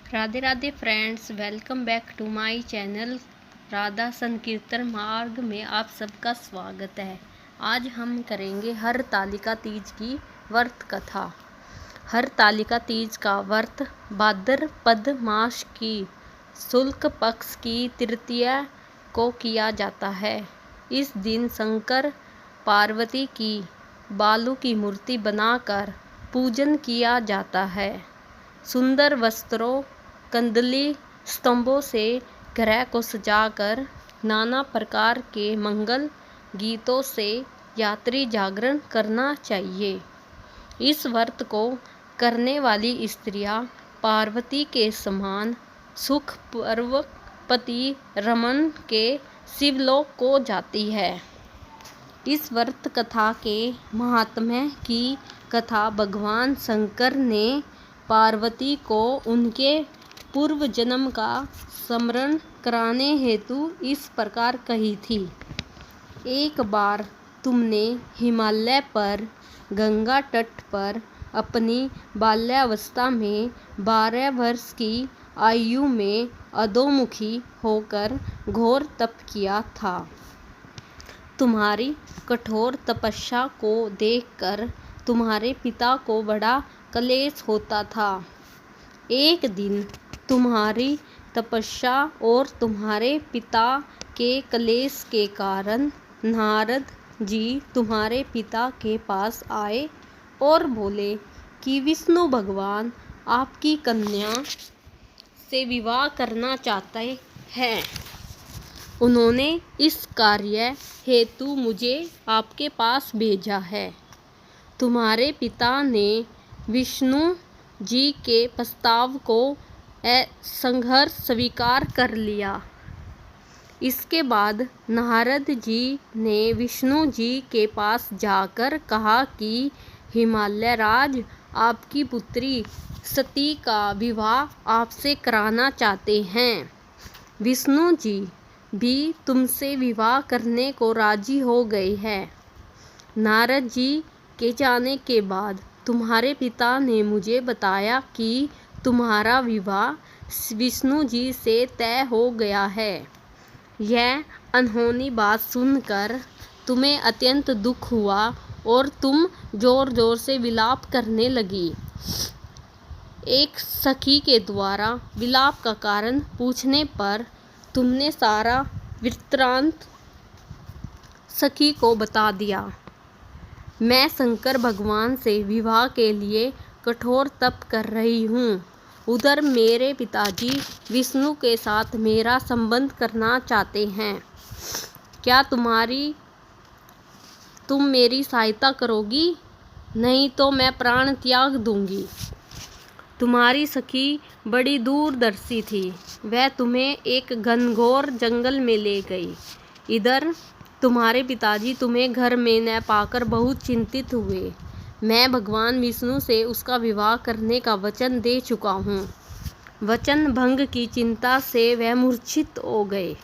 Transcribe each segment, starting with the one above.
Radhe Radhe friends, welcome back to my channel Radha Sankirtan Marg में आप सबका स्वागत है। आज हम करेंगे हरतालिका तीज की व्रत कथा। हरतालिका तीज का व्रत भाद्रपद मास की शुक्ल पक्ष की तृतीया को किया जाता है। इस दिन शंकर पार्वती की बालू की मूर्ति बनाकर पूजन किया जाता है। सुंदर वस्त्रों, कंदली स्तंभों से ग्रह को सजाकर नाना प्रकार के मंगल गीतों से यात्री जागरण करना चाहिए। इस व्रत को करने वाली स्त्रियां पार्वती के समान सुखपूर्वक पति रमन के शिवलोक को जाती है। इस व्रत कथा के महात्म्य की कथा भगवान शंकर ने पार्वती को उनके पूर्व जन्म का स्मरण कराने हेतु इस प्रकार कही थी। एक बार तुमने हिमालय पर गंगा तट पर अपनी बाल्यावस्था में 12 वर्ष की आयु में अधोमुखी होकर घोर तप किया था। तुम्हारी कठोर तपस्या को देखकर तुम्हारे पिता को बड़ा क्लेश होता था। एक दिन तुम्हारी तपस्या और तुम्हारे पिता के क्लेश के कारण नारद जी तुम्हारे पिता के पास आए और बोले कि विष्णु भगवान आपकी कन्या से विवाह करना चाहते हैं। उन्होंने इस कार्य हेतु मुझे आपके पास भेजा है। तुम्हारे पिता ने विष्णु जी के प्रस्ताव को असंघर्ष स्वीकार कर लिया। इसके बाद नारद जी ने विष्णु जी के पास जाकर कहा कि हिमालय राज आपकी पुत्री सती का विवाह आपसे कराना चाहते हैं। विष्णु जी भी तुमसे विवाह करने को राजी हो गए हैं। नारद जी के जाने के बाद तुम्हारे पिता ने मुझे बताया कि तुम्हारा विवाह विष्णु जी से तय हो गया है। यह अनहोनी बात सुनकर तुम्हें अत्यंत दुख हुआ और तुम जोर जोर से विलाप करने लगी। एक सखी के द्वारा विलाप का कारण पूछने पर तुमने सारा वृत्तांत सखी को बता दिया। मैं शंकर भगवान से विवाह के लिए कठोर तप कर रही हूँ। उधर मेरे पिताजी विष्णु के साथ मेरा संबंध करना चाहते हैं। क्या तुम मेरी सहायता करोगी? नहीं तो मैं प्राण त्याग दूंगी। तुम्हारी सखी बड़ी दूरदर्शी थी। वह तुम्हें एक घनघोर जंगल में ले गई। इधर तुम्हारे पिताजी तुम्हें घर में न पाकर बहुत चिंतित हुए। मैं भगवान विष्णु से उसका विवाह करने का वचन दे चुका हूँ। वचन भंग की चिंता से वह मूर्छित हो गए।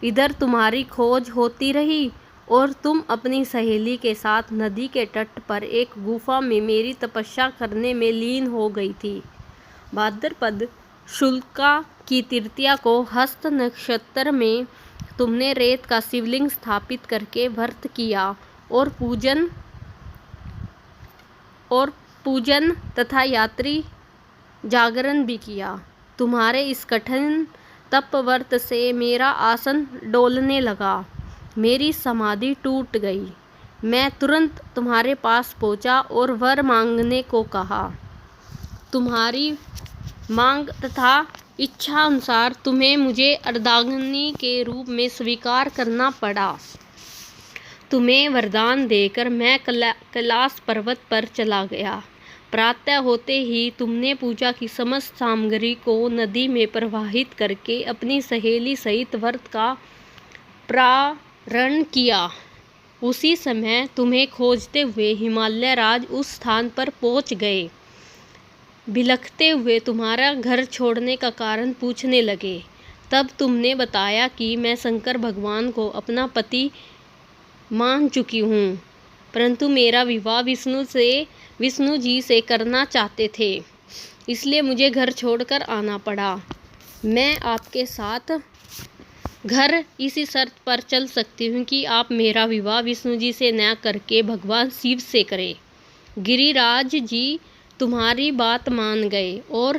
इधर तुम्हारी खोज होती रही और तुम अपनी सहेली के साथ नदी के तट पर एक गुफा में मेरी तपस्या करने में लीन हो गई थी। भाद्रपद शुक्ल की तृतीया को हस्त नक्षत्र में तुमने रेत का शिवलिंग स्थापित करके व्रत किया और पूजन तथा यात्री जागरण भी किया। तुम्हारे इस कठिन तप व्रत से मेरा आसन डोलने लगा। मेरी समाधि टूट गई। मैं तुरंत तुम्हारे पास पहुंचा और वर मांगने को कहा। तुम्हारी मांग तथा इच्छा अनुसार तुम्हें मुझे अर्धांगिनी के रूप में स्वीकार करना पड़ा। तुम्हें वरदान देकर मैं कैलाश पर्वत पर चला गया। प्रातः होते ही तुमने पूजा की समस्त सामग्री को नदी में प्रवाहित करके अपनी सहेली सहित व्रत का प्रारंभ किया। उसी समय तुम्हें खोजते हुए हिमालय राज उस स्थान पर पहुंच गए। बिलखते हुए तुम्हारा घर छोड़ने का कारण पूछने लगे। तब तुमने बताया कि मैं शंकर भगवान को अपना पति मान चुकी हूँ, परंतु मेरा विवाह विष्णु जी से करना चाहते थे। इसलिए मुझे घर छोड़कर आना पड़ा। मैं आपके साथ घर इसी शर्त पर चल सकती हूँ कि आप मेरा विवाह विष्णु जी से न करके भगवान शिव से करें। गिरिराज जी तुम्हारी बात मान गए और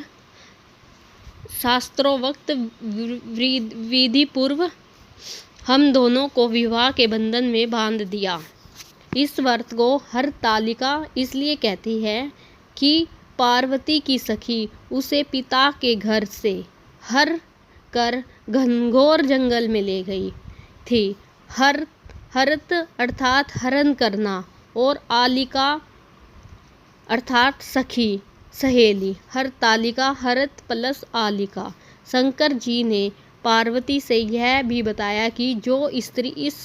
शास्त्रोक्त विधि पूर्व हम दोनों को विवाह के बंधन में बांध दिया। इस व्रत को हरतालिका इसलिए कहती है कि पार्वती की सखी उसे पिता के घर से हर कर घनघोर जंगल में ले गई थी। हरत अर्थात हरण करना और आलिका अर्थात सखी सहेली। हरतालिका हरत प्लस आलिका। शंकर जी ने पार्वती से यह भी बताया कि जो स्त्री इस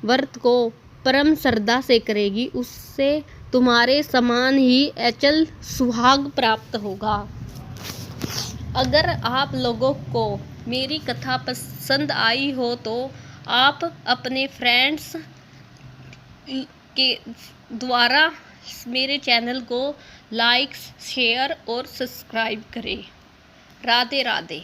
व्रत को परम श्रद्धा से करेगी उससे तुम्हारे समान ही अचल सुहाग प्राप्त होगा। अगर आप लोगों को मेरी कथा पसंद आई हो तो आप अपने फ्रेंड्स के द्वारा मेरे चैनल को लाइक, शेयर और सब्सक्राइब करें। राधे राधे।